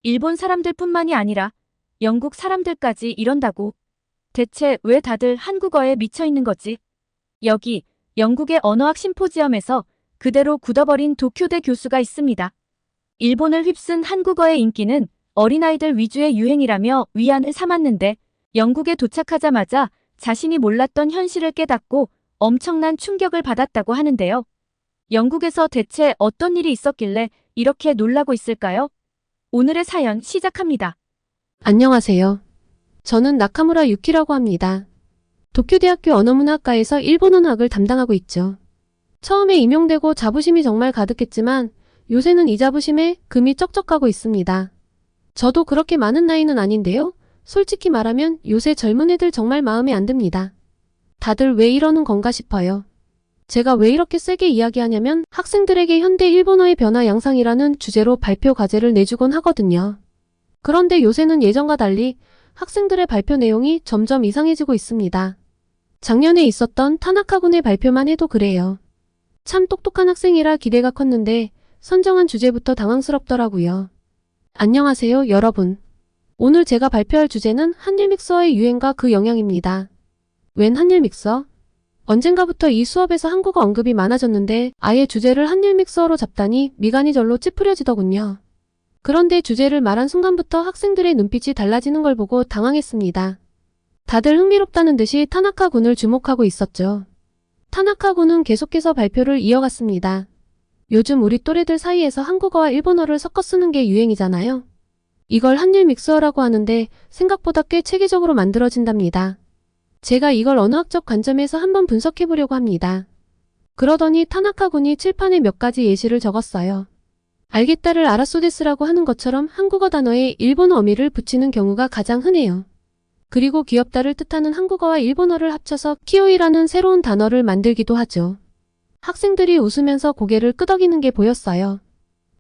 일본 사람들뿐만이 아니라 영국 사람들까지 이런다고. 대체 왜 다들 한국어에 미쳐 있는 거지? 여기 영국의 언어학 심포지엄에서 그대로 굳어버린 도쿄대 교수가 있습니다. 일본을 휩쓴 한국어의 인기는 어린아이들 위주의 유행이라며 위안을 삼았는데 영국에 도착하자마자 자신이 몰랐던 현실을 깨닫고 엄청난 충격을 받았다고 하는데요. 영국에서 대체 어떤 일이 있었길래 이렇게 놀라고 있을까요? 오늘의 사연 시작합니다. 안녕하세요. 저는 나카무라 유키라고 합니다. 도쿄대학교 언어문학과에서 일본어학을 담당하고 있죠. 처음에 임용되고 자부심이 정말 가득했지만 요새는 이 자부심에 금이 쩍쩍 가고 있습니다. 저도 그렇게 많은 나이는 아닌데요. 솔직히 말하면 요새 젊은 애들 정말 마음에 안 듭니다. 다들 왜 이러는 건가 싶어요. 제가 왜 이렇게 세게 이야기하냐면 학생들에게 현대 일본어의 변화 양상이라는 주제로 발표 과제를 내주곤 하거든요. 그런데 요새는 예전과 달리 학생들의 발표 내용이 점점 이상해지고 있습니다. 작년에 있었던 타나카 군의 발표만 해도 그래요. 참 똑똑한 학생이라 기대가 컸는데 선정한 주제부터 당황스럽더라고요. 안녕하세요, 여러분. 오늘 제가 발표할 주제는 한일 믹서의 유행과 그 영향입니다. 웬 한일 믹서? 언젠가부터 이 수업에서 한국어 언급이 많아졌는데 아예 주제를 한일 믹서로 잡다니 미간이 절로 찌푸려지더군요. 그런데 주제를 말한 순간부터 학생들의 눈빛이 달라지는 걸 보고 당황했습니다. 다들 흥미롭다는 듯이 타나카 군을 주목하고 있었죠. 타나카 군은 계속해서 발표를 이어갔습니다. 요즘 우리 또래들 사이에서 한국어와 일본어를 섞어 쓰는 게 유행이잖아요. 이걸 한일 믹서라고 하는데 생각보다 꽤 체계적으로 만들어진답니다. 제가 이걸 언어학적 관점에서 한번 분석해 보려고 합니다. 그러더니 타나카 군이 칠판에 몇 가지 예시를 적었어요. 알겠다를 아라소데스라고 하는 것처럼 한국어 단어에 일본어 어미를 붙이는 경우가 가장 흔해요. 그리고 귀엽다를 뜻하는 한국어와 일본어를 합쳐서 키오이라는 새로운 단어를 만들기도 하죠. 학생들이 웃으면서 고개를 끄덕이는 게 보였어요.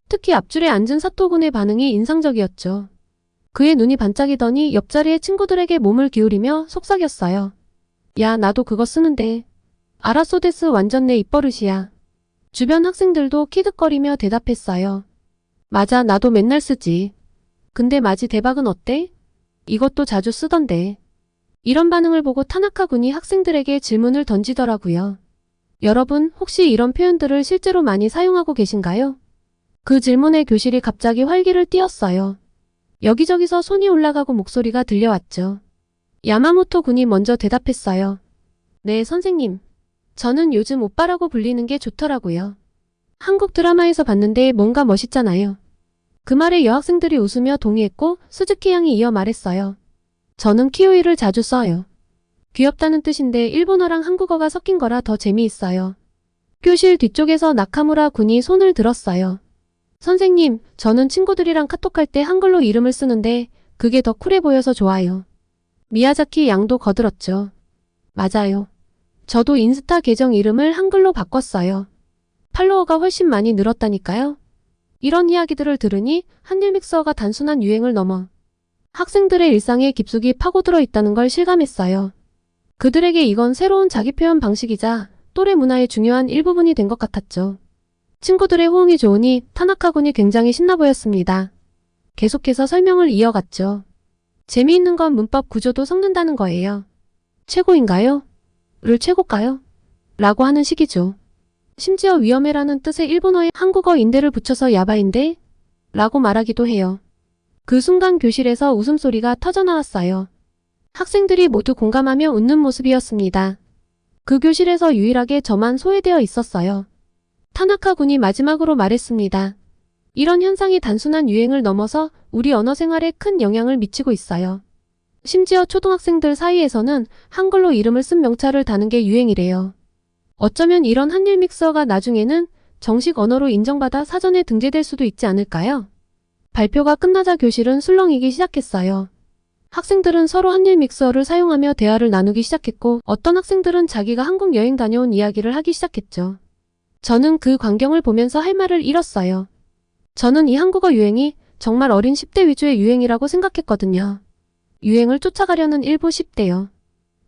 특히 앞줄에 앉은 사토군의 반응이 인상적이었죠. 그의 눈이 반짝이더니 옆자리의 친구들에게 몸을 기울이며 속삭였어요. 야, 나도 그거 쓰는데. 아라소데스 완전 내 입버릇이야. 주변 학생들도 키득거리며 대답했어요. 맞아, 나도 맨날 쓰지. 근데 마지 대박은 어때? 이것도 자주 쓰던데. 이런 반응을 보고 타나카 군이 학생들에게 질문을 던지더라고요. 여러분, 혹시 이런 표현들을 실제로 많이 사용하고 계신가요? 그 질문에 교실이 갑자기 활기를 띠었어요. 여기저기서 손이 올라가고 목소리가 들려왔죠. 야마모토 군이 먼저 대답했어요. 네, 선생님. 저는 요즘 오빠라고 불리는 게 좋더라고요. 한국 드라마에서 봤는데 뭔가 멋있잖아요. 그 말에 여학생들이 웃으며 동의했고 스즈키 양이 이어 말했어요. 저는 키오이를 자주 써요. 귀엽다는 뜻인데 일본어랑 한국어가 섞인 거라 더 재미있어요. 교실 뒤쪽에서 나카무라 군이 손을 들었어요. 선생님, 저는 친구들이랑 카톡할 때 한글로 이름을 쓰는데 그게 더 쿨해 보여서 좋아요. 미야자키 양도 거들었죠. 맞아요. 저도 인스타 계정 이름을 한글로 바꿨어요. 팔로워가 훨씬 많이 늘었다니까요. 이런 이야기들을 들으니 한일 믹서가 단순한 유행을 넘어 학생들의 일상에 깊숙이 파고들어 있다는 걸 실감했어요. 그들에게 이건 새로운 자기 표현 방식이자 또래 문화의 중요한 일부분이 된 것 같았죠. 친구들의 호응이 좋으니 타나카 군이 굉장히 신나 보였습니다. 계속해서 설명을 이어갔죠. 재미있는 건 문법 구조도 섞는다는 거예요. 최고인가요? 를 최고가요? 라고 하는 식이죠. 심지어 위험해라는 뜻의 일본어에 한국어 인대를 붙여서 야바인데? 라고 말하기도 해요. 그 순간 교실에서 웃음소리가 터져나왔어요. 학생들이 모두 공감하며 웃는 모습이었습니다. 그 교실에서 유일하게 저만 소외되어 있었어요. 타나카 군이 마지막으로 말했습니다. 이런 현상이 단순한 유행을 넘어서 우리 언어 생활에 큰 영향을 미치고 있어요. 심지어 초등학생들 사이에서는 한글로 이름을 쓴 명찰을 다는 게 유행이래요. 어쩌면 이런 한일 믹서가 나중에는 정식 언어로 인정받아 사전에 등재될 수도 있지 않을까요? 발표가 끝나자 교실은 술렁이기 시작했어요. 학생들은 서로 한일 믹서를 사용하며 대화를 나누기 시작했고 어떤 학생들은 자기가 한국 여행 다녀온 이야기를 하기 시작했죠. 저는 그 광경을 보면서 할 말을 잃었어요. 저는 이 한국어 유행이 정말 어린 10대 위주의 유행이라고 생각했거든요. 유행을 쫓아가려는 일부 10대요.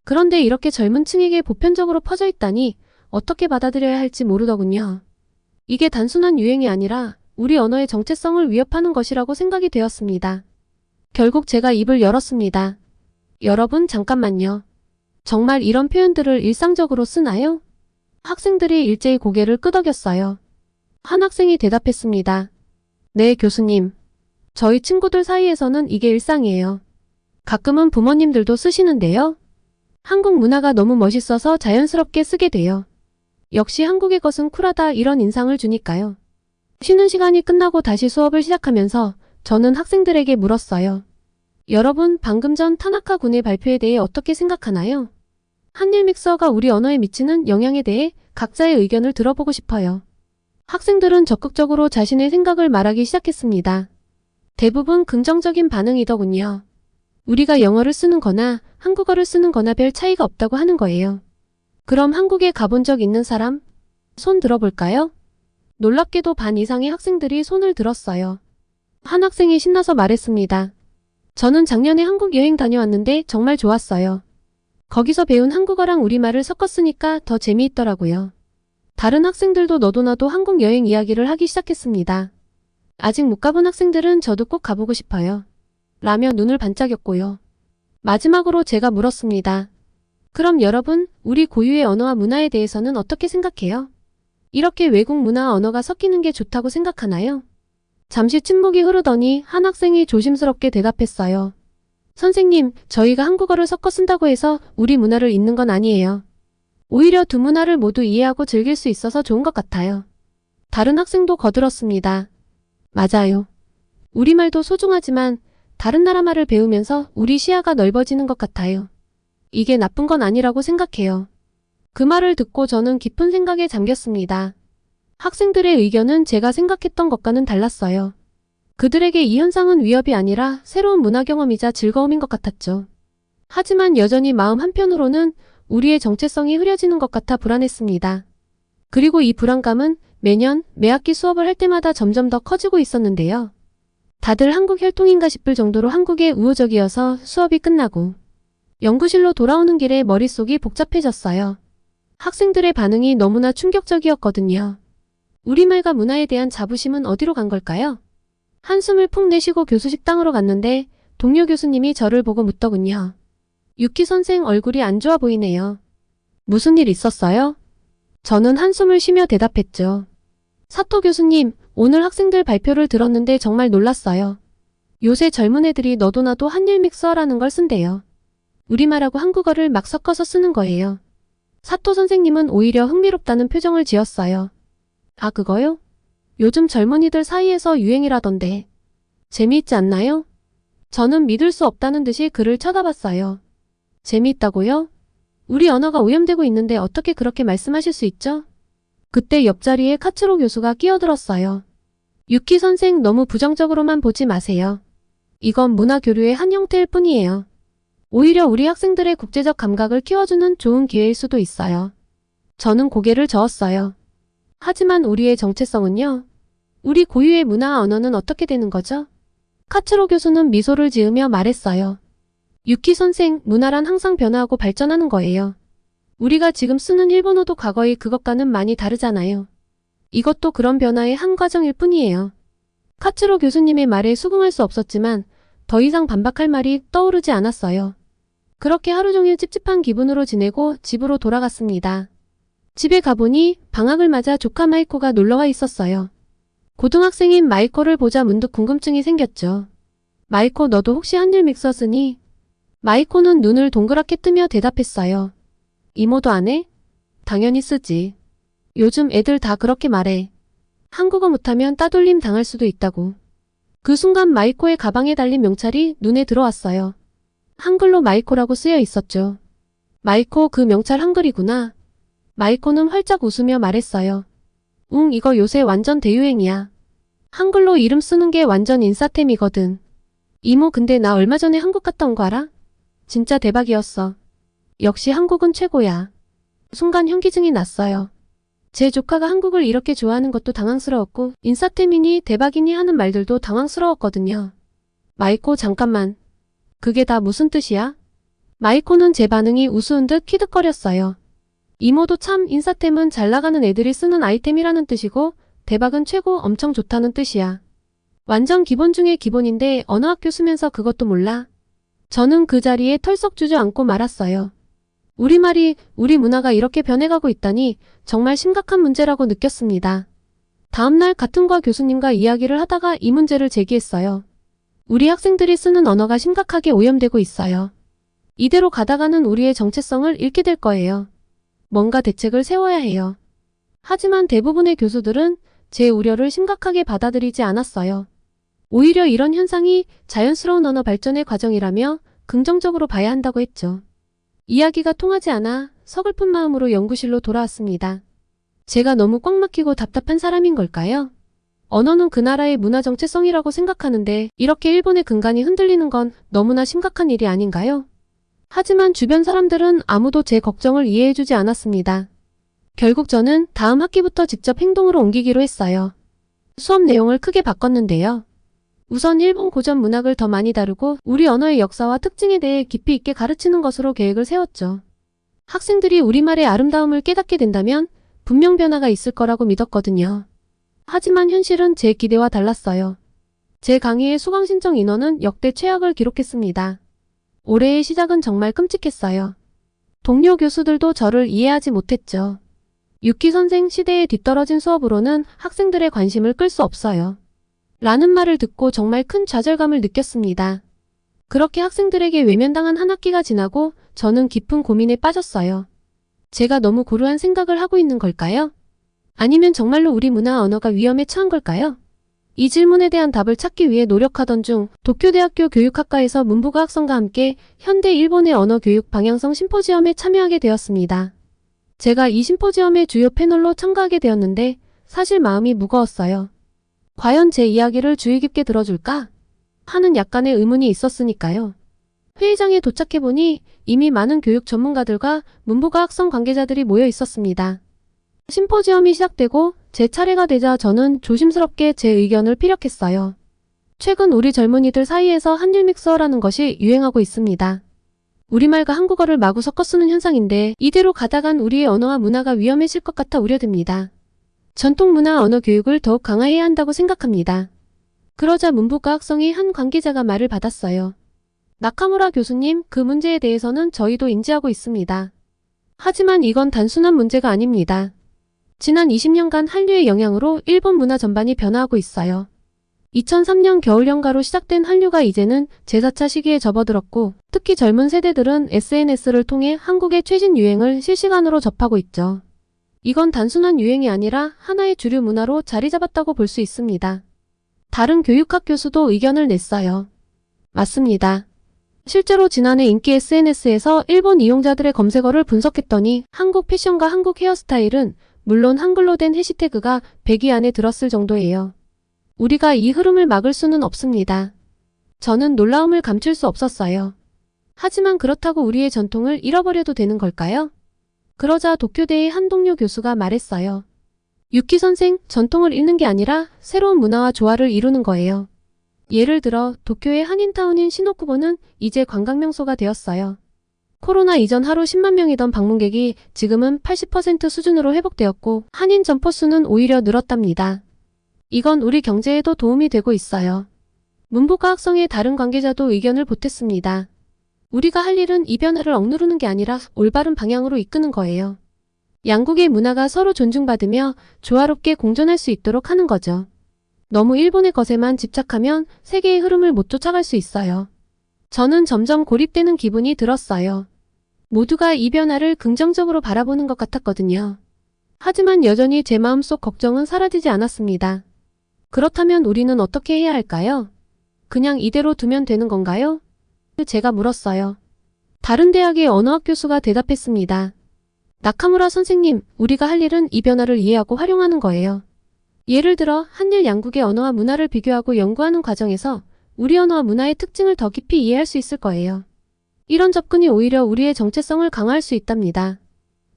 그런데 이렇게 젊은 층에게 보편적으로 퍼져 있다니 어떻게 받아들여야 할지 모르더군요. 이게 단순한 유행이 아니라 우리 언어의 정체성을 위협하는 것이라고 생각이 되었습니다. 결국 제가 입을 열었습니다. 여러분, 잠깐만요. 정말 이런 표현들을 일상적으로 쓰나요? 학생들이 일제히 고개를 끄덕였어요. 한 학생이 대답했습니다. 네, 교수님. 저희 친구들 사이에서는 이게 일상이에요. 가끔은 부모님들도 쓰시는데요. 한국 문화가 너무 멋있어서 자연스럽게 쓰게 돼요. 역시 한국의 것은 쿨하다 이런 인상을 주니까요. 쉬는 시간이 끝나고 다시 수업을 시작하면서 저는 학생들에게 물었어요. 여러분, 방금 전 타나카 군의 발표에 대해 어떻게 생각하나요? 한일 믹서가 우리 언어에 미치는 영향에 대해 각자의 의견을 들어보고 싶어요. 학생들은 적극적으로 자신의 생각을 말하기 시작했습니다. 대부분 긍정적인 반응이더군요. 우리가 영어를 쓰는 거나 한국어를 쓰는 거나 별 차이가 없다고 하는 거예요. 그럼 한국에 가본 적 있는 사람? 손 들어볼까요? 놀랍게도 반 이상의 학생들이 손을 들었어요. 한 학생이 신나서 말했습니다. 저는 작년에 한국 여행 다녀왔는데 정말 좋았어요. 거기서 배운 한국어랑 우리말을 섞었으니까 더 재미있더라고요. 다른 학생들도 너도 나도 한국 여행 이야기를 하기 시작했습니다. 아직 못 가본 학생들은 저도 꼭 가보고 싶어요. 라며 눈을 반짝였고요. 마지막으로 제가 물었습니다. 그럼 여러분, 우리 고유의 언어와 문화에 대해서는 어떻게 생각해요? 이렇게 외국 문화와 언어가 섞이는 게 좋다고 생각하나요? 잠시 침묵이 흐르더니 한 학생이 조심스럽게 대답했어요. 선생님, 저희가 한국어를 섞어 쓴다고 해서 우리 문화를 잊는 건 아니에요. 오히려 두 문화를 모두 이해하고 즐길 수 있어서 좋은 것 같아요. 다른 학생도 거들었습니다. 맞아요. 우리말도 소중하지만 다른 나라 말을 배우면서 우리 시야가 넓어지는 것 같아요. 이게 나쁜 건 아니라고 생각해요. 그 말을 듣고 저는 깊은 생각에 잠겼습니다. 학생들의 의견은 제가 생각했던 것과는 달랐어요. 그들에게 이 현상은 위협이 아니라 새로운 문화 경험이자 즐거움인 것 같았죠. 하지만 여전히 마음 한편으로는 우리의 정체성이 흐려지는 것 같아 불안했습니다. 그리고 이 불안감은 매년 매학기 수업을 할 때마다 점점 더 커지고 있었는데요. 다들 한국 혈통인가 싶을 정도로 한국에 우호적이어서 수업이 끝나고 연구실로 돌아오는 길에 머릿속이 복잡해졌어요. 학생들의 반응이 너무나 충격적이었거든요. 우리말과 문화에 대한 자부심은 어디로 간 걸까요? 한숨을 푹 내쉬고 교수 식당으로 갔는데 동료 교수님이 저를 보고 묻더군요. 유키 선생 얼굴이 안 좋아 보이네요. 무슨 일 있었어요? 저는 한숨을 쉬며 대답했죠. 사토 교수님, 오늘 학생들 발표를 들었는데 정말 놀랐어요. 요새 젊은 애들이 너도 나도 한일 믹서라는 걸 쓴대요. 우리말하고 한국어를 막 섞어서 쓰는 거예요. 사토 선생님은 오히려 흥미롭다는 표정을 지었어요. 아, 그거요? 요즘 젊은이들 사이에서 유행이라던데. 재미있지 않나요? 저는 믿을 수 없다는 듯이 그를 쳐다봤어요. 재미있다고요? 우리 언어가 오염되고 있는데 어떻게 그렇게 말씀하실 수 있죠? 그때 옆자리에 카츠로 교수가 끼어들었어요. 유키 선생, 너무 부정적으로만 보지 마세요. 이건 문화 교류의 한 형태일 뿐이에요. 오히려 우리 학생들의 국제적 감각을 키워주는 좋은 기회일 수도 있어요. 저는 고개를 저었어요. 하지만 우리의 정체성은요? 우리 고유의 문화와 언어는 어떻게 되는 거죠? 카츠로 교수는 미소를 지으며 말했어요. 유키 선생, 문화란 항상 변화하고 발전하는 거예요. 우리가 지금 쓰는 일본어도 과거의 그것과는 많이 다르잖아요. 이것도 그런 변화의 한 과정일 뿐이에요. 카츠로 교수님의 말에 수긍할 수 없었지만 더 이상 반박할 말이 떠오르지 않았어요. 그렇게 하루 종일 찝찝한 기분으로 지내고 집으로 돌아갔습니다. 집에 가보니 방학을 맞아 조카 마이코가 놀러와 있었어요. 고등학생인 마이코를 보자 문득 궁금증이 생겼죠. 마이코, 너도 혹시 한일 믹서 쓰니? 마이코는 눈을 동그랗게 뜨며 대답했어요. 이모도 안 해? 당연히 쓰지. 요즘 애들 다 그렇게 말해. 한국어 못하면 따돌림 당할 수도 있다고. 그 순간 마이코의 가방에 달린 명찰이 눈에 들어왔어요. 한글로 마이코라고 쓰여 있었죠. 마이코, 그 명찰 한글이구나. 마이코는 활짝 웃으며 말했어요. 응, 이거 요새 완전 대유행이야. 한글로 이름 쓰는 게 완전 인싸템이거든. 이모, 근데 나 얼마 전에 한국 갔다 온 거 알아? 진짜 대박이었어. 역시 한국은 최고야. 순간 현기증이 났어요. 제 조카가 한국을 이렇게 좋아하는 것도 당황스러웠고 인싸템이니 대박이니 하는 말들도 당황스러웠거든요. 마이코, 잠깐만. 그게 다 무슨 뜻이야? 마이코는 제 반응이 우스운 듯 키득거렸어요. 이모도 참, 인싸템은 잘 나가는 애들이 쓰는 아이템이라는 뜻이고 대박은 최고 엄청 좋다는 뜻이야. 완전 기본 중에 기본인데 언어학교 쓰면서 그것도 몰라? 저는 그 자리에 털썩 주저앉고 말았어요. 우리말이, 우리 문화가 이렇게 변해가고 있다니 정말 심각한 문제라고 느꼈습니다. 다음날 같은 과 교수님과 이야기를 하다가 이 문제를 제기했어요. 우리 학생들이 쓰는 언어가 심각하게 오염되고 있어요. 이대로 가다가는 우리의 정체성을 잃게 될 거예요. 뭔가 대책을 세워야 해요. 하지만 대부분의 교수들은 제 우려를 심각하게 받아들이지 않았어요. 오히려 이런 현상이 자연스러운 언어 발전의 과정이라며 긍정적으로 봐야 한다고 했죠. 이야기가 통하지 않아 서글픈 마음으로 연구실로 돌아왔습니다. 제가 너무 꽉 막히고 답답한 사람인 걸까요? 언어는 그 나라의 문화 정체성이라고 생각하는데 이렇게 일본의 근간이 흔들리는 건 너무나 심각한 일이 아닌가요? 하지만 주변 사람들은 아무도 제 걱정을 이해해주지 않았습니다. 결국 저는 다음 학기부터 직접 행동으로 옮기기로 했어요. 수업 내용을 크게 바꿨는데요. 우선 일본 고전 문학을 더 많이 다루고 우리 언어의 역사와 특징에 대해 깊이 있게 가르치는 것으로 계획을 세웠죠. 학생들이 우리말의 아름다움을 깨닫게 된다면 분명 변화가 있을 거라고 믿었거든요. 하지만 현실은 제 기대와 달랐어요. 제 강의의 수강 신청 인원은 역대 최악을 기록했습니다. 올해의 시작은 정말 끔찍했어요. 동료 교수들도 저를 이해하지 못했죠. 유키 선생 시대에 뒤떨어진 수업으로는 학생들의 관심을 끌 수 없어요. 라는 말을 듣고 정말 큰 좌절감을 느꼈습니다. 그렇게 학생들에게 외면당한 한 학기가 지나고 저는 깊은 고민에 빠졌어요. 제가 너무 고루한 생각을 하고 있는 걸까요? 아니면 정말로 우리 문화 언어가 위험에 처한 걸까요? 이 질문에 대한 답을 찾기 위해 노력하던 중 도쿄대학교 교육학과에서 문부가 학성과 함께 현대 일본의 언어 교육 방향성 심포지엄에 참여하게 되었습니다. 제가 이 심포지엄의 주요 패널로 참가하게 되었는데 사실 마음이 무거웠어요. 과연 제 이야기를 주의 깊게 들어줄까? 하는 약간의 의문이 있었으니까요. 회의장에 도착해보니 이미 많은 교육 전문가들과 문부가 학성 관계자들이 모여 있었습니다. 심포지엄이 시작되고 제 차례가 되자 저는 조심스럽게 제 의견을 피력했어요. 최근 우리 젊은이들 사이에서 한일 믹서라는 것이 유행하고 있습니다. 우리말과 한국어를 마구 섞어 쓰는 현상인데 이대로 가다간 우리의 언어와 문화가 위험해질 것 같아 우려됩니다. 전통 문화 언어 교육을 더욱 강화해야 한다고 생각합니다. 그러자 문부가 학성의 한 관계자가 말을 받았어요. 나카무라 교수님, 그 문제에 대해서는 저희도 인지하고 있습니다. 하지만 이건 단순한 문제가 아닙니다. 지난 20년간 한류의 영향으로 일본 문화 전반이 변화하고 있어요. 2003년 겨울연가로 시작된 한류가 이제는 제4차 시기에 접어들었고 특히 젊은 세대들은 SNS를 통해 한국의 최신 유행을 실시간으로 접하고 있죠. 이건 단순한 유행이 아니라 하나의 주류 문화로 자리 잡았다고 볼 수 있습니다. 다른 교육학 교수도 의견을 냈어요. 맞습니다. 실제로 지난해 인기 SNS에서 일본 이용자들의 검색어를 분석했더니 한국 패션과 한국 헤어스타일은 물론 한글로 된 해시태그가 100위 안에 들었을 정도예요. 우리가 이 흐름을 막을 수는 없습니다. 저는 놀라움을 감출 수 없었어요. 하지만 그렇다고 우리의 전통을 잃어버려도 되는 걸까요? 그러자 도쿄대의 한 동료 교수가 말했어요. 유키 선생, 전통을 잃는 게 아니라 새로운 문화와 조화를 이루는 거예요. 예를 들어 도쿄의 한인타운인 시노쿠보는 이제 관광명소가 되었어요. 코로나 이전 하루 10만 명이던 방문객이 지금은 80% 수준으로 회복되었고 한인 점포 수는 오히려 늘었답니다. 이건 우리 경제에도 도움이 되고 있어요. 문부가 학성의 다른 관계자도 의견을 보탰습니다. 우리가 할 일은 이 변화를 억누르는 게 아니라 올바른 방향으로 이끄는 거예요. 양국의 문화가 서로 존중받으며 조화롭게 공존할 수 있도록 하는 거죠. 너무 일본의 것에만 집착하면 세계의 흐름을 못 쫓아갈 수 있어요. 저는 점점 고립되는 기분이 들었어요. 모두가 이 변화를 긍정적으로 바라보는 것 같았거든요. 하지만 여전히 제 마음속 걱정은 사라지지 않았습니다. 그렇다면 우리는 어떻게 해야 할까요? 그냥 이대로 두면 되는 건가요? 제가 물었어요. 다른 대학의 언어학 교수가 대답했습니다. 나카무라 선생님, 우리가 할 일은 이 변화를 이해하고 활용하는 거예요. 예를 들어 한일 양국의 언어와 문화를 비교하고 연구하는 과정에서 우리 언어와 문화의 특징을 더 깊이 이해할 수 있을 거예요. 이런 접근이 오히려 우리의 정체성을 강화할 수 있답니다.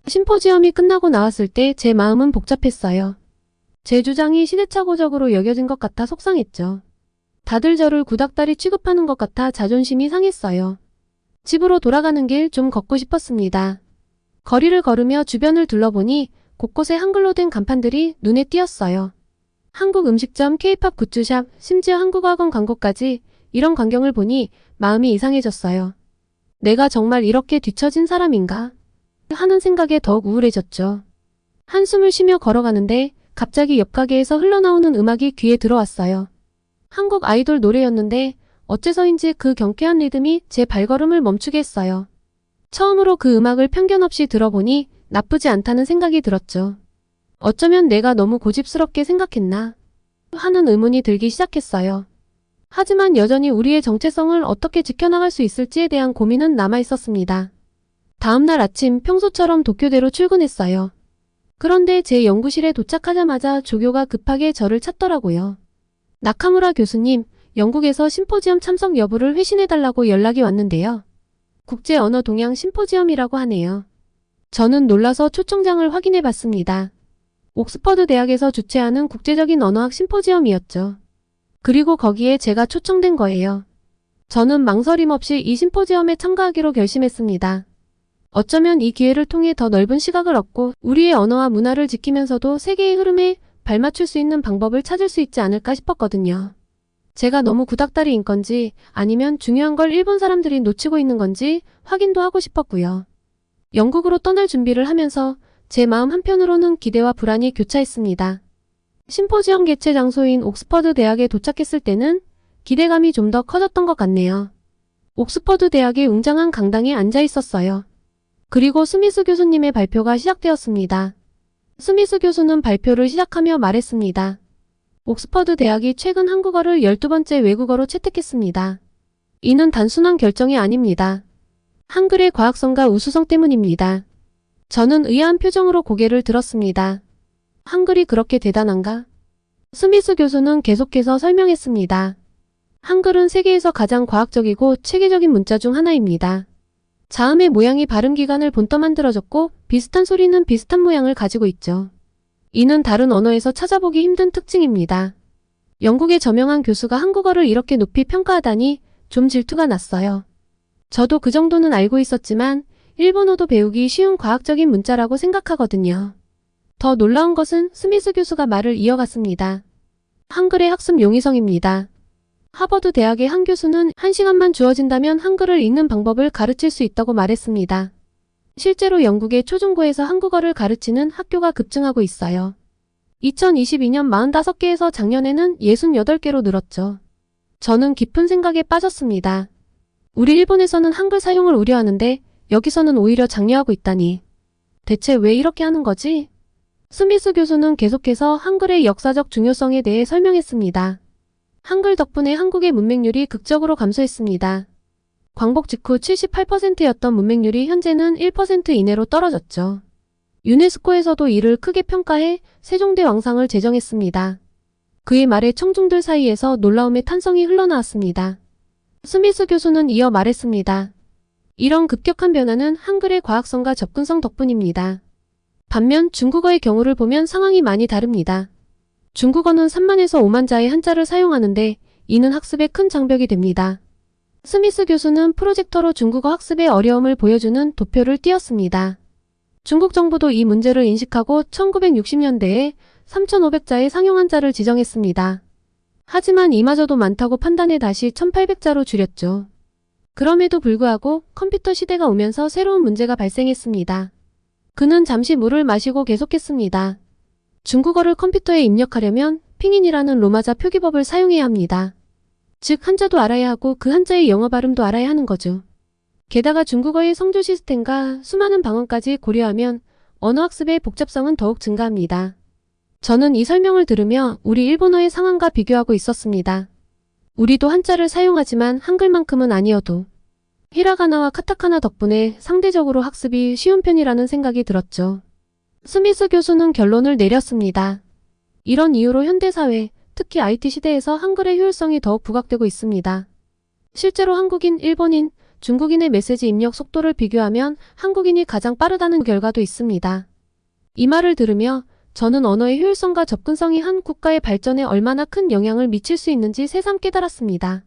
심포지엄이 끝나고 나왔을 때 제 마음은 복잡했어요. 제 주장이 시대착오적으로 여겨진 것 같아 속상했죠. 다들 저를 구닥다리 취급하는 것 같아 자존심이 상했어요. 집으로 돌아가는 길 좀 걷고 싶었습니다. 거리를 걸으며 주변을 둘러보니 곳곳에 한글로 된 간판들이 눈에 띄었어요. 한국 음식점, K-팝 굿즈샵, 심지어 한국어학원 광고까지 이런 광경을 보니 마음이 이상해졌어요. 내가 정말 이렇게 뒤처진 사람인가? 하는 생각에 더욱 우울해졌죠. 한숨을 쉬며 걸어가는데 갑자기 옆 가게에서 흘러나오는 음악이 귀에 들어왔어요. 한국 아이돌 노래였는데 어째서인지 그 경쾌한 리듬이 제 발걸음을 멈추게 했어요. 처음으로 그 음악을 편견 없이 들어보니 나쁘지 않다는 생각이 들었죠. 어쩌면 내가 너무 고집스럽게 생각했나? 하는 의문이 들기 시작했어요. 하지만 여전히 우리의 정체성을 어떻게 지켜나갈 수 있을지에 대한 고민은 남아있었습니다. 다음날 아침 평소처럼 도쿄대로 출근했어요. 그런데 제 연구실에 도착하자마자 조교가 급하게 저를 찾더라고요. 나카무라 교수님, 영국에서 심포지엄 참석 여부를 회신해달라고 연락이 왔는데요. 국제언어 동향 심포지엄이라고 하네요. 저는 놀라서 초청장을 확인해봤습니다. 옥스퍼드 대학에서 주최하는 국제적인 언어학 심포지엄이었죠. 그리고 거기에 제가 초청된 거예요. 저는 망설임 없이 이 심포지엄에 참가하기로 결심했습니다. 어쩌면 이 기회를 통해 더 넓은 시각을 얻고 우리의 언어와 문화를 지키면서도 세계의 흐름에 발맞출 수 있는 방법을 찾을 수 있지 않을까 싶었거든요. 제가 너무 구닥다리인 건지 아니면 중요한 걸 일본 사람들이 놓치고 있는 건지 확인도 하고 싶었고요. 영국으로 떠날 준비를 하면서 제 마음 한편으로는 기대와 불안이 교차했습니다. 심포지엄 개최 장소인 옥스퍼드 대학에 도착했을 때는 기대감이 좀 더 커졌던 것 같네요. 옥스퍼드 대학의 웅장한 강당에 앉아 있었어요. 그리고 스미스 교수님의 발표가 시작되었습니다. 스미스 교수는 발표를 시작하며 말했습니다. 옥스퍼드 대학이 최근 한국어를 12번째 외국어로 채택했습니다. 이는 단순한 결정이 아닙니다. 한글의 과학성과 우수성 때문입니다. 저는 의아한 표정으로 고개를 들었습니다. 한글이 그렇게 대단한가? 스미스 교수는 계속해서 설명했습니다. 한글은 세계에서 가장 과학적이고 체계적인 문자 중 하나입니다. 자음의 모양이 발음기관을 본떠 만들어졌고 비슷한 소리는 비슷한 모양을 가지고 있죠. 이는 다른 언어에서 찾아보기 힘든 특징입니다. 영국의 저명한 교수가 한국어를 이렇게 높이 평가하다니 좀 질투가 났어요. 저도 그 정도는 알고 있었지만 일본어도 배우기 쉬운 과학적인 문자라고 생각하거든요. 더 놀라운 것은 스미스 교수가 말을 이어갔습니다. 한글의 학습 용이성입니다. 하버드 대학의 한 교수는 1시간만 주어진다면 한글을 읽는 방법을 가르칠 수 있다고 말했습니다. 실제로 영국의 초중고에서 한국어를 가르치는 학교가 급증하고 있어요. 2022년 45개에서 작년에는 68개로 늘었죠. 저는 깊은 생각에 빠졌습니다. 우리 일본에서는 한글 사용을 우려하는데 여기서는 오히려 장려하고 있다니. 대체 왜 이렇게 하는 거지? 스미스 교수는 계속해서 한글의 역사적 중요성에 대해 설명했습니다. 한글 덕분에 한국의 문맹률이 극적으로 감소했습니다. 광복 직후 78%였던 문맹률이 현재는 1% 이내로 떨어졌죠. 유네스코에서도 이를 크게 평가해 세종대 왕상을 제정했습니다. 그의 말에 청중들 사이에서 놀라움의 탄성이 흘러나왔습니다. 스미스 교수는 이어 말했습니다. 이런 급격한 변화는 한글의 과학성과 접근성 덕분입니다. 반면 중국어의 경우를 보면 상황이 많이 다릅니다. 중국어는 3만에서 5만 자의 한자를 사용하는데 이는 학습에 큰 장벽이 됩니다. 스미스 교수는 프로젝터로 중국어 학습의 어려움을 보여주는 도표를 띄웠습니다. 중국 정부도 이 문제를 인식하고 1960년대에 3,500자의 상용 한자를 지정했습니다. 하지만 이마저도 많다고 판단해 다시 1,800자로 줄였죠. 그럼에도 불구하고 컴퓨터 시대가 오면서 새로운 문제가 발생했습니다. 그는 잠시 물을 마시고 계속했습니다. 중국어를 컴퓨터에 입력하려면 핑인이라는 로마자 표기법을 사용해야 합니다. 즉 한자도 알아야 하고 그 한자의 영어 발음도 알아야 하는 거죠. 게다가 중국어의 성조 시스템과 수많은 방언까지 고려하면 언어학습의 복잡성은 더욱 증가합니다. 저는 이 설명을 들으며 우리 일본어의 상황과 비교하고 있었습니다. 우리도 한자를 사용하지만 한글만큼은 아니어도 히라가나와 카타카나 덕분에 상대적으로 학습이 쉬운 편이라는 생각이 들었죠. 스미스 교수는 결론을 내렸습니다. 이런 이유로 현대사회, 특히 IT 시대에서 한글의 효율성이 더욱 부각되고 있습니다. 실제로 한국인, 일본인, 중국인의 메시지 입력 속도를 비교하면 한국인이 가장 빠르다는 결과도 있습니다. 이 말을 들으며 저는 언어의 효율성과 접근성이 한 국가의 발전에 얼마나 큰 영향을 미칠 수 있는지 새삼 깨달았습니다.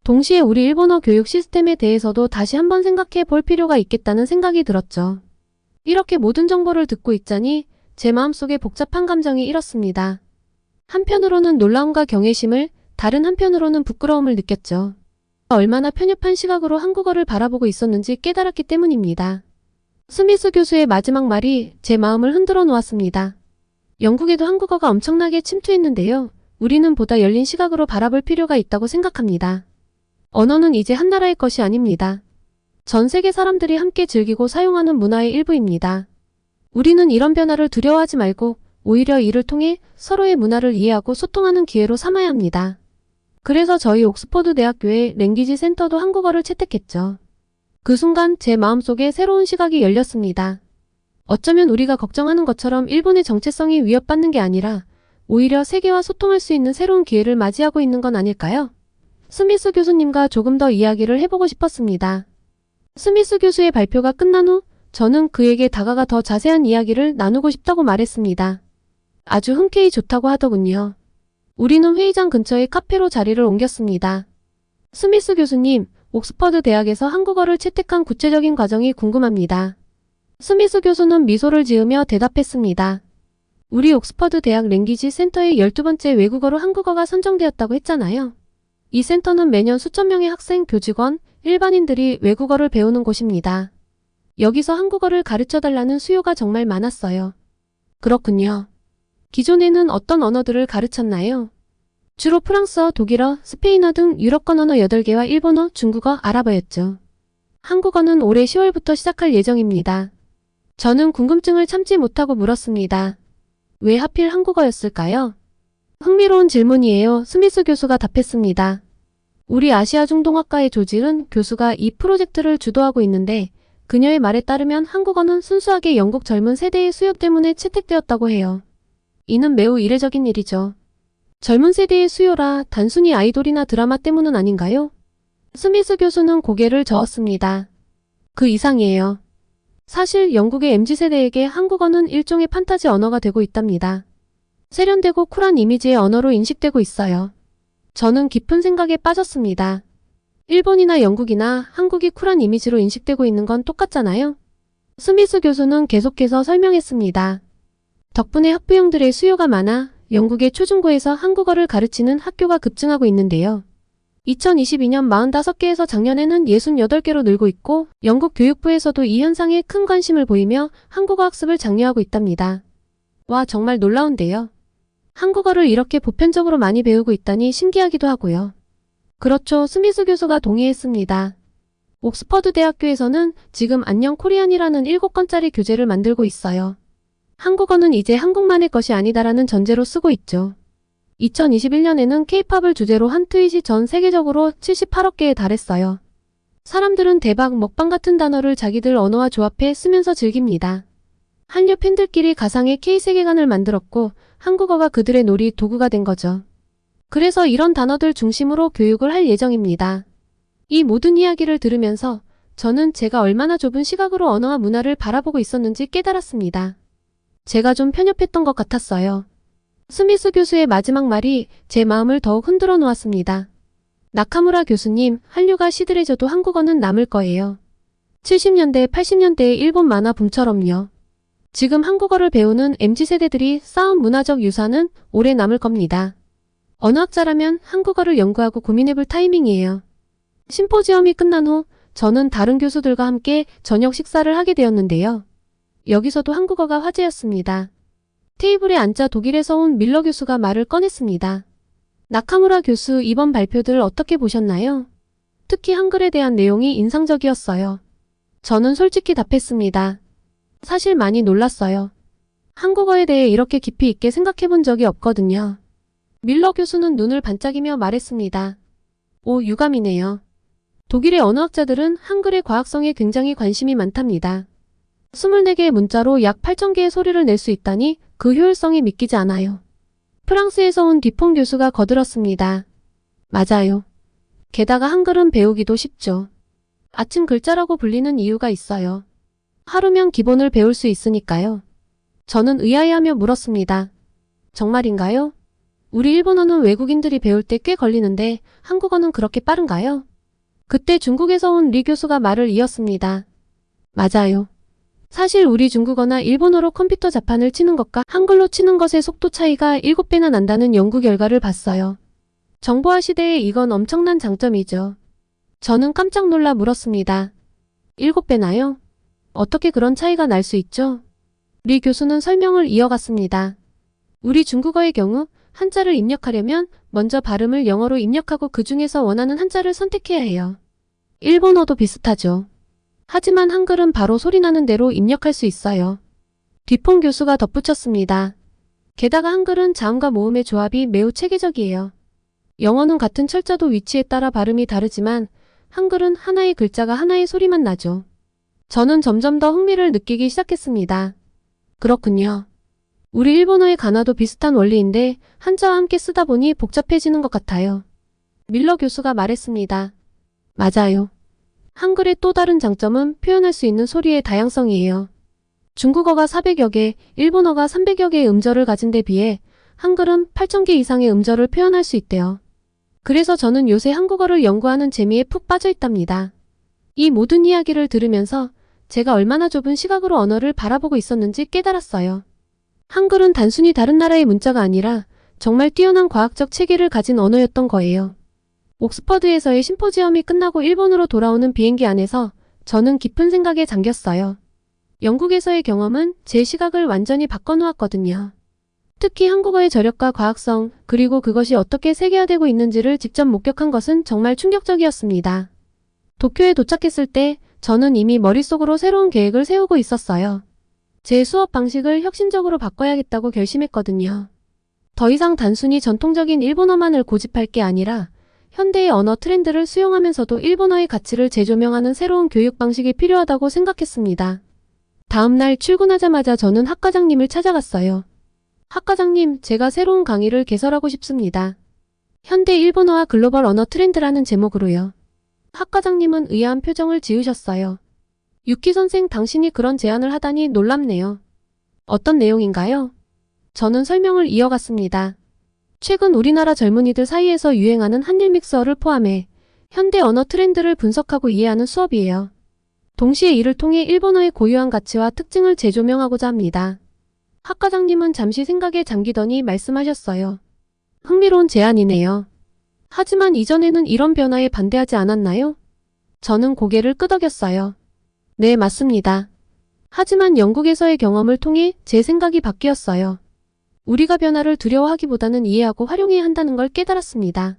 동시에 우리 일본어 교육 시스템에 대해서도 다시 한번 생각해 볼 필요가 있겠다는 생각이 들었죠. 이렇게 모든 정보를 듣고 있자니 제 마음속에 복잡한 감정이 일었습니다. 한편으로는 놀라움과 경외심을, 다른 한편으로는 부끄러움을 느꼈죠. 얼마나 편협한 시각으로 한국어를 바라보고 있었는지 깨달았기 때문입니다. 스미스 교수의 마지막 말이 제 마음을 흔들어 놓았습니다. 영국에도 한국어가 엄청나게 침투했는데요. 우리는 보다 열린 시각으로 바라볼 필요가 있다고 생각합니다. 언어는 이제 한 나라의 것이 아닙니다. 전 세계 사람들이 함께 즐기고 사용하는 문화의 일부입니다. 우리는 이런 변화를 두려워하지 말고 오히려 이를 통해 서로의 문화를 이해하고 소통하는 기회로 삼아야 합니다. 그래서 저희 옥스퍼드 대학교의 랭귀지 센터도 한국어를 채택했죠. 그 순간 제 마음속에 새로운 시각이 열렸습니다. 어쩌면 우리가 걱정하는 것처럼 일본의 정체성이 위협받는 게 아니라 오히려 세계와 소통할 수 있는 새로운 기회를 맞이하고 있는 건 아닐까요? 스미스 교수님과 조금 더 이야기를 해보고 싶었습니다. 스미스 교수의 발표가 끝난 후 저는 그에게 다가가 더 자세한 이야기를 나누고 싶다고 말했습니다. 아주 흔쾌히 좋다고 하더군요. 우리는 회의장 근처의 카페로 자리를 옮겼습니다. 스미스 교수님, 옥스퍼드 대학에서 한국어를 채택한 구체적인 과정이 궁금합니다. 스미스 교수는 미소를 지으며 대답했습니다. 우리 옥스퍼드 대학 랭귀지 센터의 12번째 외국어로 한국어가 선정되었다고 했잖아요. 이 센터는 매년 수천 명의 학생, 교직원, 일반인들이 외국어를 배우는 곳입니다. 여기서 한국어를 가르쳐달라는 수요가 정말 많았어요. 그렇군요. 기존에는 어떤 언어들을 가르쳤나요? 주로 프랑스어, 독일어, 스페인어 등 유럽권 언어 8개와 일본어, 중국어, 아랍어였죠. 한국어는 올해 10월부터 시작할 예정입니다. 저는 궁금증을 참지 못하고 물었습니다. 왜 하필 한국어였을까요? 흥미로운 질문이에요. 스미스 교수가 답했습니다. 우리 아시아 중동학과의 조지은 교수가 이 프로젝트를 주도하고 있는데 그녀의 말에 따르면 한국어는 순수하게 영국 젊은 세대의 수요 때문에 채택되었다고 해요. 이는 매우 이례적인 일이죠. 젊은 세대의 수요라 단순히 아이돌이나 드라마 때문은 아닌가요? 스미스 교수는 고개를 저었습니다. 그 이상이에요. 사실 영국의 MZ세대에게 한국어는 일종의 판타지 언어가 되고 있답니다. 세련되고 쿨한 이미지의 언어로 인식되고 있어요. 저는 깊은 생각에 빠졌습니다. 일본이나 영국이나 한국이 쿨한 이미지로 인식되고 있는 건 똑같잖아요. 스미스 교수는 계속해서 설명했습니다. 덕분에 학부형들의 수요가 많아 영국의 초중고에서 한국어를 가르치는 학교가 급증하고 있는데요. 2022년 45개에서 작년에는 68개로 늘고 있고 영국 교육부에서도 이 현상에 큰 관심을 보이며 한국어 학습을 장려하고 있답니다. 와, 정말 놀라운데요. 한국어를 이렇게 보편적으로 많이 배우고 있다니 신기하기도 하고요. 그렇죠. 스미스 교수가 동의했습니다. 옥스퍼드 대학교에서는 지금 안녕 코리안이라는 7권짜리 교재를 만들고 있어요. 한국어는 이제 한국만의 것이 아니다라는 전제로 쓰고 있죠. 2021년에는 K-팝을 주제로 한 트윗이 전 세계적으로 78억 개에 달했어요. 사람들은 대박 먹방 같은 단어를 자기들 언어와 조합해 쓰면서 즐깁니다. 한류 팬들끼리 가상의 K-세계관을 만들었고 한국어가 그들의 놀이 도구가 된 거죠. 그래서 이런 단어들 중심으로 교육을 할 예정입니다. 이 모든 이야기를 들으면서 저는 제가 얼마나 좁은 시각으로 언어와 문화를 바라보고 있었는지 깨달았습니다. 제가 좀 편협했던 것 같았어요. 스미스 교수의 마지막 말이 제 마음을 더욱 흔들어 놓았습니다. 나카무라 교수님, 한류가 시들해져도 한국어는 남을 거예요. 70년대, 80년대의 일본 만화 붐처럼요. 지금 한국어를 배우는 MZ세대들이 쌓은 문화적 유산은 오래 남을 겁니다. 언어학자라면 한국어를 연구하고 고민해볼 타이밍이에요. 심포지엄이 끝난 후 저는 다른 교수들과 함께 저녁 식사를 하게 되었는데요. 여기서도 한국어가 화제였습니다. 테이블에 앉자 독일에서 온 밀러 교수가 말을 꺼냈습니다. 나카무라 교수, 이번 발표들 어떻게 보셨나요? 특히 한글에 대한 내용이 인상적이었어요. 저는 솔직히 답했습니다. 사실 많이 놀랐어요. 한국어에 대해 이렇게 깊이 있게 생각해 본 적이 없거든요. 밀러 교수는 눈을 반짝이며 말했습니다. 오, 유감이네요. 독일의 언어학자들은 한글의 과학성에 굉장히 관심이 많답니다. 24개의 문자로 약 8,000개의 소리를 낼 수 있다니 그 효율성이 믿기지 않아요. 프랑스에서 온 디퐁 교수가 거들었습니다. 맞아요. 게다가 한글은 배우기도 쉽죠. 아침 글자라고 불리는 이유가 있어요. 하루면 기본을 배울 수 있으니까요. 저는 의아해하며 물었습니다. 정말인가요? 우리 일본어는 외국인들이 배울 때 꽤 걸리는데 한국어는 그렇게 빠른가요? 그때 중국에서 온 리 교수가 말을 이었습니다. 맞아요. 사실 우리 중국어나 일본어로 컴퓨터 자판을 치는 것과 한글로 치는 것의 속도 차이가 7배나 난다는 연구 결과를 봤어요. 정보화 시대에 이건 엄청난 장점이죠. 저는 깜짝 놀라 물었습니다. 7배나요? 어떻게 그런 차이가 날 수 있죠? 리 교수는 설명을 이어갔습니다. 우리 중국어의 경우 한자를 입력하려면 먼저 발음을 영어로 입력하고 그 중에서 원하는 한자를 선택해야 해요. 일본어도 비슷하죠. 하지만 한글은 바로 소리나는 대로 입력할 수 있어요. 뒤폰 교수가 덧붙였습니다. 게다가 한글은 자음과 모음의 조합이 매우 체계적이에요. 영어는 같은 철자도 위치에 따라 발음이 다르지만 한글은 하나의 글자가 하나의 소리만 나죠. 저는 점점 더 흥미를 느끼기 시작했습니다. 그렇군요. 우리 일본어의 가나도 비슷한 원리인데 한자와 함께 쓰다 보니 복잡해지는 것 같아요. 밀러 교수가 말했습니다. 맞아요. 한글의 또 다른 장점은 표현할 수 있는 소리의 다양성이에요. 중국어가 400여 개, 일본어가 300여 개의 음절을 가진 데 비해 한글은 8,000개 이상의 음절을 표현할 수 있대요. 그래서 저는 요새 한국어를 연구하는 재미에 푹 빠져 있답니다. 이 모든 이야기를 들으면서 제가 얼마나 좁은 시각으로 언어를 바라보고 있었는지 깨달았어요. 한글은 단순히 다른 나라의 문자가 아니라 정말 뛰어난 과학적 체계를 가진 언어였던 거예요. 옥스퍼드에서의 심포지엄이 끝나고 일본으로 돌아오는 비행기 안에서 저는 깊은 생각에 잠겼어요. 영국에서의 경험은 제 시각을 완전히 바꿔놓았거든요. 특히 한국어의 저력과 과학성, 그리고 그것이 어떻게 세계화되고 있는지를 직접 목격한 것은 정말 충격적이었습니다. 도쿄에 도착했을 때 저는 이미 머릿속으로 새로운 계획을 세우고 있었어요. 제 수업 방식을 혁신적으로 바꿔야겠다고 결심했거든요. 더 이상 단순히 전통적인 일본어만을 고집할 게 아니라 현대의 언어 트렌드를 수용하면서도 일본어의 가치를 재조명하는 새로운 교육 방식이 필요하다고 생각했습니다. 다음 날 출근하자마자 저는 학과장님을 찾아갔어요. 학과장님, 제가 새로운 강의를 개설하고 싶습니다. 현대 일본어와 글로벌 언어 트렌드라는 제목으로요. 학과장님은 의아한 표정을 지으셨어요. 유키 선생, 당신이 그런 제안을 하다니 놀랍네요. 어떤 내용인가요? 저는 설명을 이어갔습니다. 최근 우리나라 젊은이들 사이에서 유행하는 한일 믹서를 포함해 현대 언어 트렌드를 분석하고 이해하는 수업이에요. 동시에 이를 통해 일본어의 고유한 가치와 특징을 재조명하고자 합니다. 학과장님은 잠시 생각에 잠기더니 말씀하셨어요. 흥미로운 제안이네요. 하지만 이전에는 이런 변화에 반대하지 않았나요? 저는 고개를 끄덕였어요. 네, 맞습니다. 하지만 영국에서의 경험을 통해 제 생각이 바뀌었어요. 우리가 변화를 두려워하기보다는 이해하고 활용해야 한다는 걸 깨달았습니다.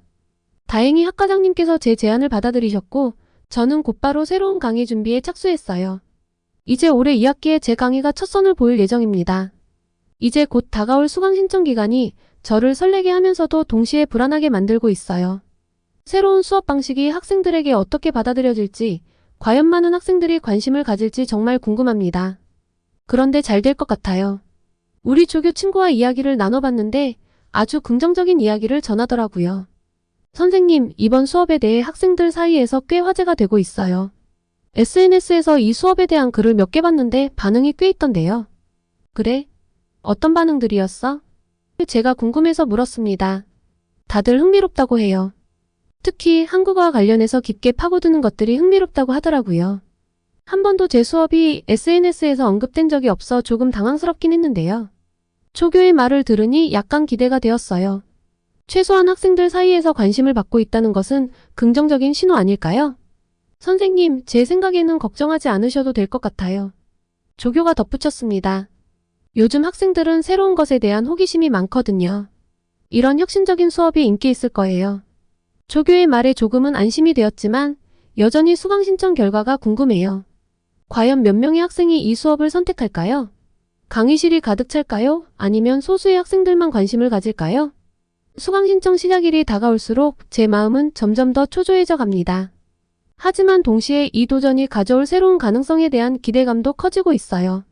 다행히 학과장님께서 제 제안을 받아들이셨고 저는 곧바로 새로운 강의 준비에 착수했어요. 이제 올해 2학기에 제 강의가 첫 선을 보일 예정입니다. 이제 곧 다가올 수강 신청 기간이 저를 설레게 하면서도 동시에 불안하게 만들고 있어요. 새로운 수업 방식이 학생들에게 어떻게 받아들여질지, 과연 많은 학생들이 관심을 가질지 정말 궁금합니다. 그런데 잘 될 것 같아요. 우리 조교 친구와 이야기를 나눠봤는데 아주 긍정적인 이야기를 전하더라고요. 선생님, 이번 수업에 대해 학생들 사이에서 꽤 화제가 되고 있어요. SNS에서 이 수업에 대한 글을 몇 개 봤는데 반응이 꽤 있던데요. 그래? 어떤 반응들이었어? 제가 궁금해서 물었습니다. 다들 흥미롭다고 해요. 특히 한국어와 관련해서 깊게 파고드는 것들이 흥미롭다고 하더라고요. 한 번도 제 수업이 SNS에서 언급된 적이 없어 조금 당황스럽긴 했는데요. 조교의 말을 들으니 약간 기대가 되었어요. 최소한 학생들 사이에서 관심을 받고 있다는 것은 긍정적인 신호 아닐까요? 선생님, 제 생각에는 걱정하지 않으셔도 될 것 같아요. 조교가 덧붙였습니다. 요즘 학생들은 새로운 것에 대한 호기심이 많거든요. 이런 혁신적인 수업이 인기 있을 거예요. 조교의 말에 조금은 안심이 되었지만 여전히 수강 신청 결과가 궁금해요. 과연 몇 명의 학생이 이 수업을 선택할까요? 강의실이 가득 찰까요? 아니면 소수의 학생들만 관심을 가질까요? 수강 신청 시작일이 다가올수록 제 마음은 점점 더 초조해져 갑니다. 하지만 동시에 이 도전이 가져올 새로운 가능성에 대한 기대감도 커지고 있어요.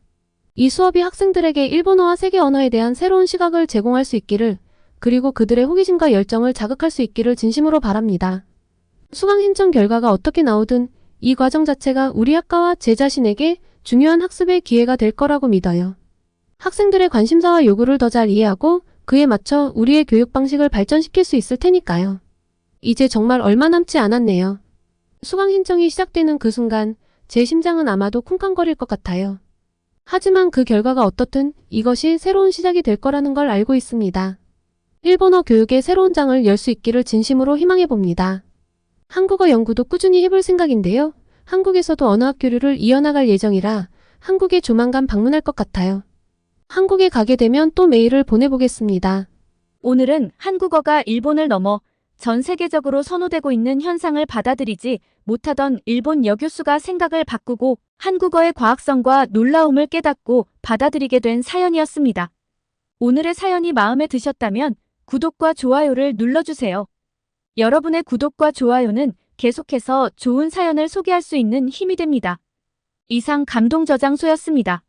이 수업이 학생들에게 일본어와 세계 언어에 대한 새로운 시각을 제공할 수 있기를, 그리고 그들의 호기심과 열정을 자극할 수 있기를 진심으로 바랍니다. 수강 신청 결과가 어떻게 나오든 이 과정 자체가 우리 학과와 제 자신에게 중요한 학습의 기회가 될 거라고 믿어요. 학생들의 관심사와 요구를 더 잘 이해하고 그에 맞춰 우리의 교육 방식을 발전시킬 수 있을 테니까요. 이제 정말 얼마 남지 않았네요. 수강 신청이 시작되는 그 순간 제 심장은 아마도 쿵쾅거릴 것 같아요. 하지만 그 결과가 어떻든 이것이 새로운 시작이 될 거라는 걸 알고 있습니다. 일본어 교육의 새로운 장을 열 수 있기를 진심으로 희망해 봅니다. 한국어 연구도 꾸준히 해볼 생각인데요. 한국에서도 언어학 교류를 이어나갈 예정이라 한국에 조만간 방문할 것 같아요. 한국에 가게 되면 또 메일을 보내보겠습니다. 오늘은 한국어가 일본을 넘어 전 세계적으로 선호되고 있는 현상을 받아들이지 못하던 일본 여교수가 생각을 바꾸고 한국어의 과학성과 놀라움을 깨닫고 받아들이게 된 사연이었습니다. 오늘의 사연이 마음에 드셨다면 구독과 좋아요를 눌러주세요. 여러분의 구독과 좋아요는 계속해서 좋은 사연을 소개할 수 있는 힘이 됩니다. 이상 감동저장소였습니다.